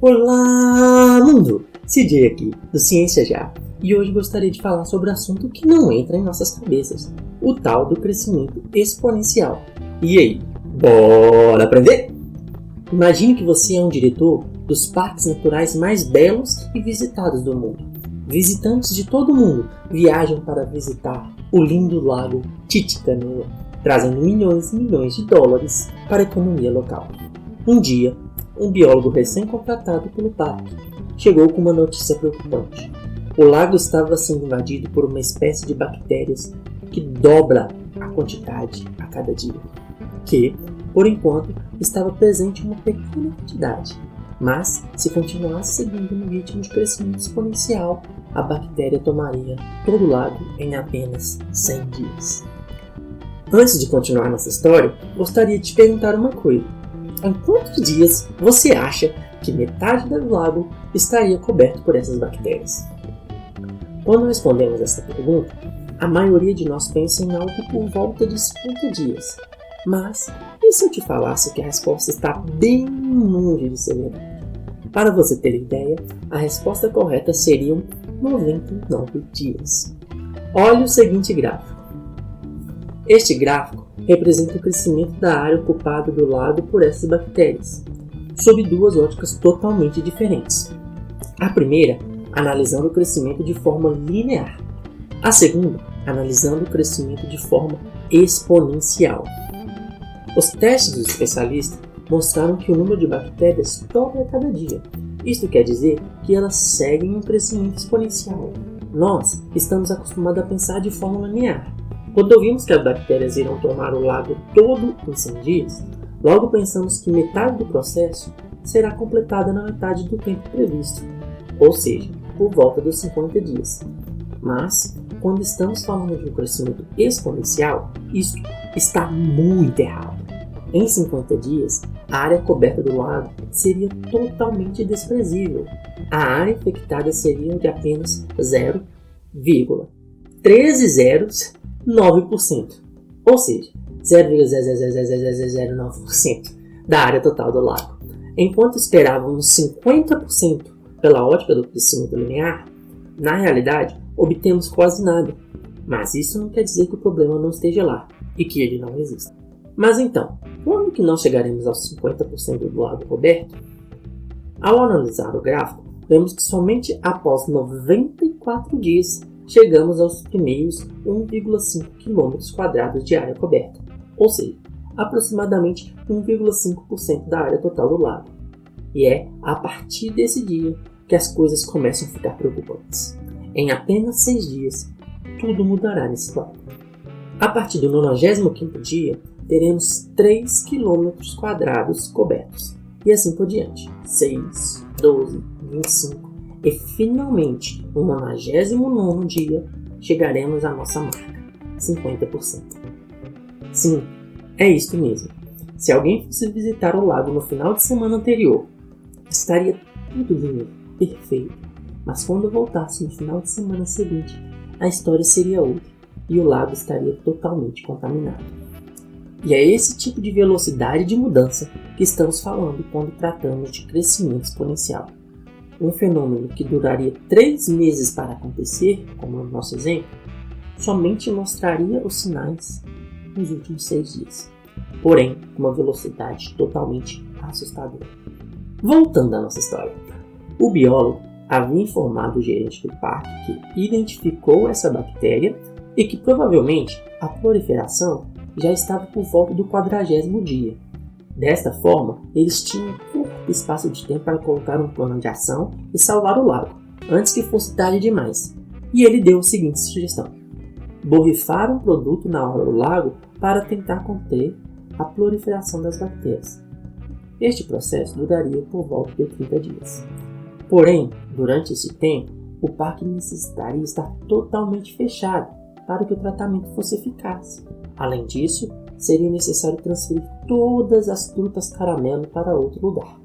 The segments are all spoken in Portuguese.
Olá, mundo! Cid aqui, do Ciência Já, e hoje gostaria de falar sobre um assunto que não entra em nossas cabeças, o tal do crescimento exponencial. E aí, bora aprender? Imagine que você é um diretor dos parques naturais mais belos e visitados do mundo. Visitantes de todo o mundo viajam para visitar o lindo lago Titicaca, trazendo milhões e milhões de dólares para a economia local. Um dia, um biólogo recém-contratado pelo parque chegou com uma notícia preocupante. O lago estava sendo invadido por uma espécie de bactérias que dobra a quantidade a cada dia, que, por enquanto, estava presente em uma pequena quantidade, mas se continuasse seguindo no ritmo de crescimento exponencial, a bactéria tomaria todo o lago em apenas 100 dias. Antes de continuar nossa história, gostaria de te perguntar uma coisa. Em quantos dias você acha que metade do lago estaria coberto por essas bactérias? Quando respondemos essa pergunta, a maioria de nós pensa em algo por volta de 50 dias. Mas, e se eu te falasse que a resposta está bem longe de ser verdade? Para você ter ideia, a resposta correta seriam 99 dias. Olhe o seguinte gráfico. Este gráfico representa o crescimento da área ocupada do lago por essas bactérias, sob duas óticas totalmente diferentes. A primeira, analisando o crescimento de forma linear. A segunda, analisando o crescimento de forma exponencial. Os testes dos especialistas mostraram que o número de bactérias dobra a cada dia. Isto quer dizer que elas seguem um crescimento exponencial. Nós estamos acostumados a pensar de forma linear. Quando ouvimos que as bactérias irão tomar o lago todo em 100 dias, logo pensamos que metade do processo será completada na metade do tempo previsto, ou seja, por volta dos 50 dias. Mas, quando estamos falando de um crescimento exponencial, isso está muito errado. Em 50 dias, a área coberta do lago seria totalmente desprezível. A área infectada seria de apenas 0,1309%, ou seja, 0,00009% da área total do lago. Enquanto esperávamos 50% pela ótica do crescimento linear, na realidade obtemos quase nada. Mas isso não quer dizer que o problema não esteja lá e que ele não exista. Mas então, quando que nós chegaremos aos 50% do lago coberto? Ao analisar o gráfico, vemos que somente após 94 dias chegamos aos primeiros 1,5 km² de área coberta, ou seja, aproximadamente 1,5% da área total do lago. E é a partir desse dia que as coisas começam a ficar preocupantes. Em apenas 6 dias, tudo mudará nesse lago. A partir do 95º dia, teremos 3 km² cobertos, e assim por diante, 6, 12, 25, e finalmente, no 99º dia, chegaremos à nossa marca, 50%. Sim, é isto mesmo. Se alguém fosse visitar o lago no final de semana anterior, estaria tudo lindo, perfeito, mas quando voltasse no final de semana seguinte, a história seria outra, e o lago estaria totalmente contaminado. E é esse tipo de velocidade de mudança que estamos falando quando tratamos de crescimento exponencial. Um fenômeno que duraria 3 meses para acontecer, como no nosso exemplo, somente mostraria os sinais nos últimos 6 dias. Porém, com uma velocidade totalmente assustadora. Voltando à nossa história. O biólogo havia informado o gerente do parque que identificou essa bactéria e que provavelmente a proliferação já estava por volta do 40º dia. Desta forma, eles tinham um curto espaço de tempo para colocar um plano de ação e salvar o lago, antes que fosse tarde demais. E ele deu a seguinte sugestão: borrifar um produto na orla do lago para tentar conter a proliferação das bactérias. Este processo duraria por volta de 30 dias. Porém, durante esse tempo, o parque necessitaria estar totalmente fechado para que o tratamento fosse eficaz. Além disso, seria necessário transferir todas as trutas caramelo para outro lugar.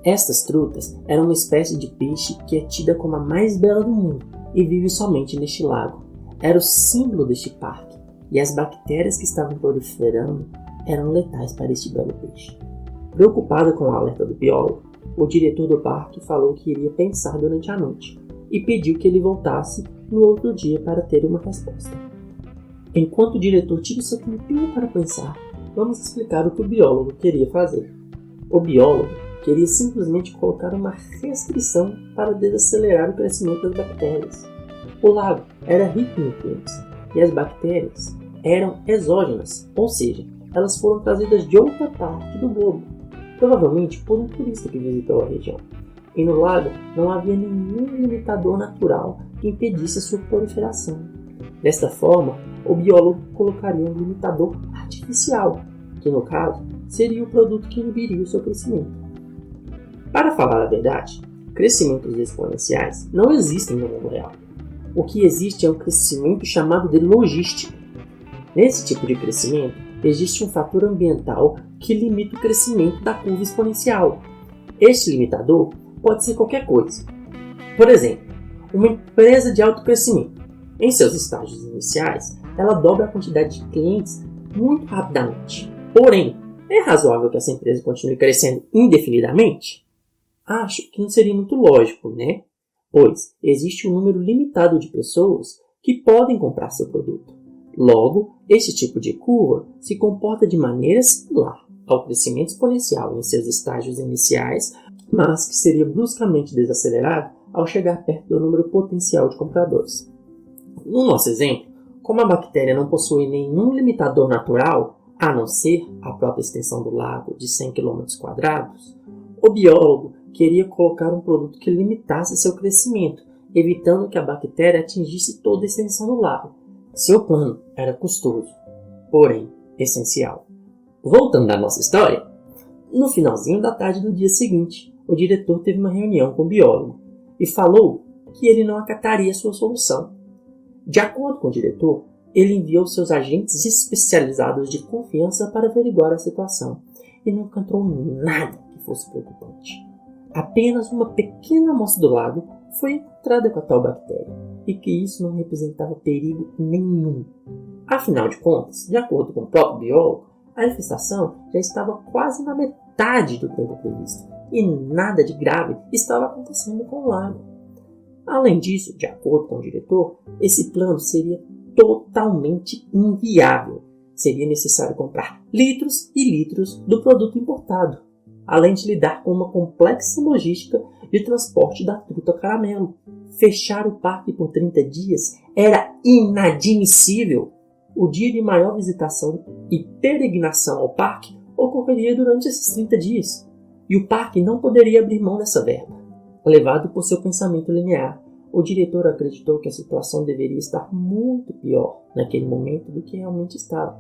Estas trutas eram uma espécie de peixe que é tida como a mais bela do mundo e vive somente neste lago. Era o símbolo deste parque, e as bactérias que estavam proliferando eram letais para este belo peixe. Preocupada com o alerta do biólogo, o diretor do parque falou que iria pensar durante a noite e pediu que ele voltasse no outro dia para ter uma resposta. Enquanto o diretor tira seu tempinho para pensar, vamos explicar o que o biólogo queria fazer. O biólogo queria simplesmente colocar uma restrição para desacelerar o crescimento das bactérias. O lago era rico em nutrientes e as bactérias eram exógenas, ou seja, elas foram trazidas de outra parte do globo, provavelmente por um turista que visitou a região. E no lago não havia nenhum limitador natural que impedisse a sua proliferação. Desta forma, o biólogo colocaria um limitador artificial, que no caso seria o produto que inibiria o seu crescimento. Para falar a verdade, crescimentos exponenciais não existem no mundo real. O que existe é um crescimento chamado de logística. Nesse tipo de crescimento, existe um fator ambiental que limita o crescimento da curva exponencial. Este limitador pode ser qualquer coisa. Por exemplo, uma empresa de alto crescimento. Em seus estágios iniciais, ela dobra a quantidade de clientes muito rapidamente. Porém, é razoável que essa empresa continue crescendo indefinidamente? Acho que não seria muito lógico, né? Pois existe um número limitado de pessoas que podem comprar seu produto. Logo, esse tipo de curva se comporta de maneira similar ao crescimento exponencial em seus estágios iniciais, mas que seria bruscamente desacelerado ao chegar perto do número potencial de compradores. No nosso exemplo, como a bactéria não possui nenhum limitador natural, a não ser a própria extensão do lago de 100 km², o biólogo queria colocar um produto que limitasse seu crescimento, evitando que a bactéria atingisse toda a extensão do lago. Seu plano era custoso, porém essencial. Voltando à nossa história, no finalzinho da tarde do dia seguinte, o diretor teve uma reunião com o biólogo e falou que ele não acataria sua solução. De acordo com o diretor, ele enviou seus agentes especializados de confiança para averiguar a situação e não encontrou nada que fosse preocupante. Apenas uma pequena amostra do lago foi encontrada com a tal bactéria e que isso não representava perigo nenhum. Afinal de contas, de acordo com o próprio biólogo, a infestação já estava quase na metade do tempo previsto e nada de grave estava acontecendo com o lago. Além disso, de acordo com o diretor, esse plano seria totalmente inviável. Seria necessário comprar litros e litros do produto importado, além de lidar com uma complexa logística de transporte da truta caramelo. Fechar o parque por 30 dias era inadmissível. O dia de maior visitação e peregrinação ao parque ocorreria durante esses 30 dias, e o parque não poderia abrir mão dessa verba. Levado por seu pensamento linear, o diretor acreditou que a situação deveria estar muito pior naquele momento do que realmente estava.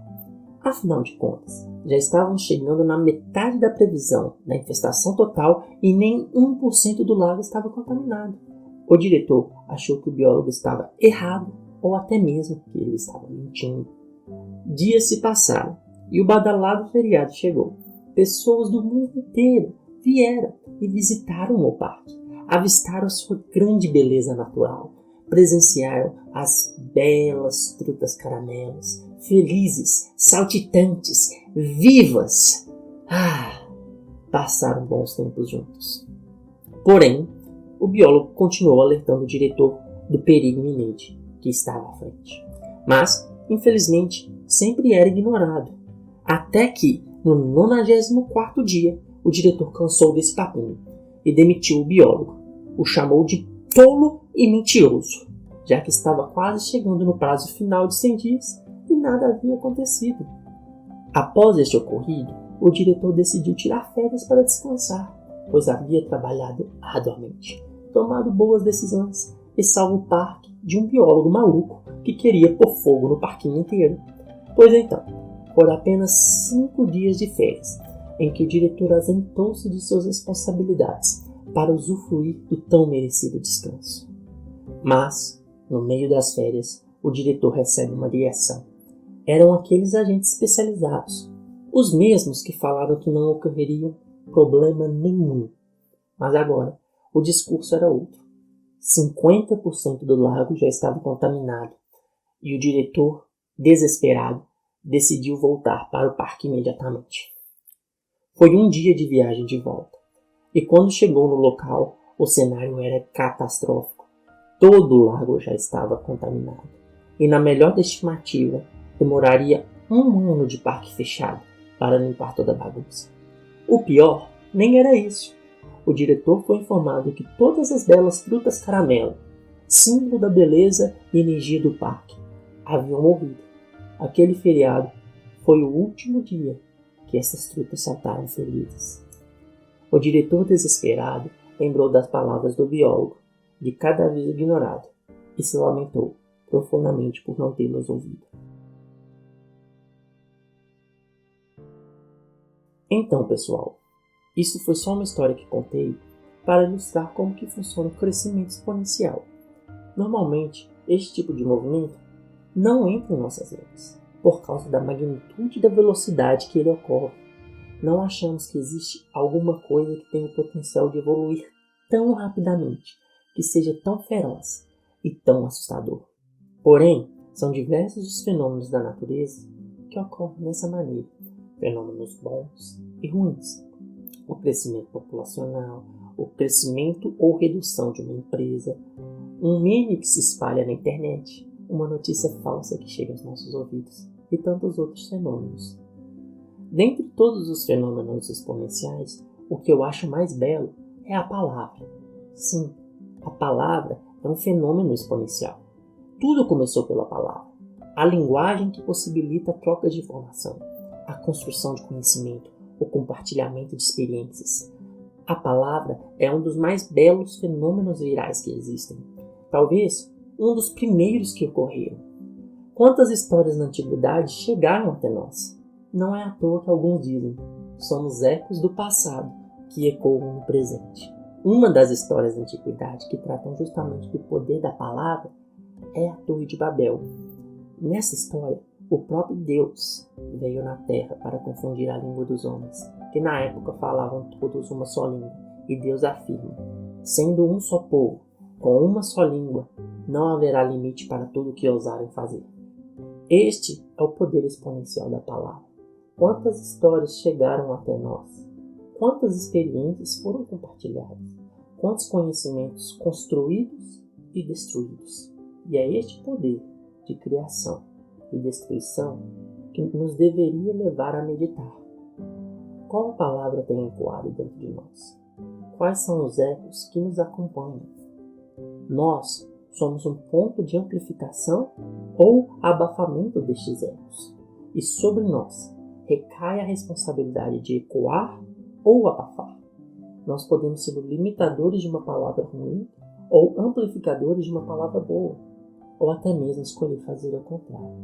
Afinal de contas, já estavam chegando na metade da previsão da infestação total e nem 1% do lago estava contaminado. O diretor achou que o biólogo estava errado ou até mesmo que ele estava mentindo. Dias se passaram e o badalado feriado chegou. Pessoas do mundo inteiro vieram e visitaram o parque. Avistaram sua grande beleza natural, presenciaram as belas trutas caramelos, felizes, saltitantes, vivas. Passaram bons tempos juntos. Porém, o biólogo continuou alertando o diretor do perigo iminente que estava à frente. Mas, infelizmente, sempre era ignorado. Até que, no 94º dia, o diretor cansou desse papinho e demitiu o biólogo. O chamou de tolo e mentiroso, já que estava quase chegando no prazo final de 100 dias e nada havia acontecido. Após este ocorrido, o diretor decidiu tirar férias para descansar, pois havia trabalhado arduamente, tomado boas decisões e salvo o parque de um biólogo maluco que queria pôr fogo no parquinho inteiro. Pois então, foram apenas 5 dias de férias, em que o diretor ausentou-se de suas responsabilidades para usufruir do tão merecido descanso. Mas, no meio das férias, o diretor recebe uma ligação. Eram aqueles agentes especializados, os mesmos que falaram que não ocorreria problema nenhum. Mas agora, o discurso era outro. 50% do lago já estava contaminado e o diretor, desesperado, decidiu voltar para o parque imediatamente. Foi um dia de viagem de volta. E quando chegou no local, o cenário era catastrófico. Todo o lago já estava contaminado. E na melhor da estimativa, demoraria 1 ano de parque fechado para limpar toda a bagunça. O pior nem era isso. O diretor foi informado que todas as belas frutas caramelo, símbolo da beleza e energia do parque, haviam morrido. Aquele feriado foi o último dia que essas frutas saltaram feridas. O diretor, desesperado, lembrou das palavras do biólogo, de cada vez ignorado, e se lamentou profundamente por não tê-las ouvido. Então, pessoal, isso foi só uma história que contei para ilustrar como que funciona o crescimento exponencial. Normalmente, este tipo de movimento não entra em nossas mentes, por causa da magnitude e da velocidade que ele ocorre. Não achamos que existe alguma coisa que tenha o potencial de evoluir tão rapidamente, que seja tão feroz e tão assustador. Porém, são diversos os fenômenos da natureza que ocorrem dessa maneira. Fenômenos bons e ruins. O crescimento populacional, o crescimento ou redução de uma empresa, um meme que se espalha na internet, uma notícia falsa que chega aos nossos ouvidos e tantos outros fenômenos. Dentre todos os fenômenos exponenciais, o que eu acho mais belo é a palavra. Sim, a palavra é um fenômeno exponencial. Tudo começou pela palavra. A linguagem que possibilita a troca de informação, a construção de conhecimento, o compartilhamento de experiências. A palavra é um dos mais belos fenômenos virais que existem. Talvez um dos primeiros que ocorreram. Quantas histórias na antiguidade chegaram até nós? Não é à toa que alguns dizem, somos ecos do passado que ecoam no presente. Uma das histórias da antiguidade que tratam justamente do poder da palavra é a Torre de Babel. Nessa história, o próprio Deus veio na terra para confundir a língua dos homens, que na época falavam todos uma só língua, e Deus afirma, sendo um só povo, com uma só língua, não haverá limite para tudo o que ousarem fazer. Este é o poder exponencial da palavra. Quantas histórias chegaram até nós? Quantas experiências foram compartilhadas? Quantos conhecimentos construídos e destruídos? E é este poder de criação e destruição que nos deveria levar a meditar. Qual a palavra tem ecoado dentro de nós? Quais são os ecos que nos acompanham? Nós somos um ponto de amplificação ou abafamento destes ecos. E sobre nós recai a responsabilidade de ecoar ou abafar. Nós podemos ser limitadores de uma palavra ruim ou amplificadores de uma palavra boa, ou até mesmo escolher fazer o contrário.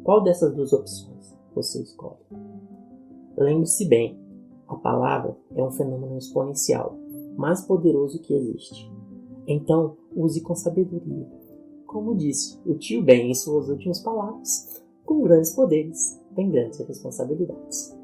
Qual dessas duas opções você escolhe? Lembre-se bem, a palavra é um fenômeno exponencial, mais poderoso que existe. Então, use com sabedoria. Como disse o tio Ben em suas últimas palavras, com grandes poderes, vem grandes responsabilidades.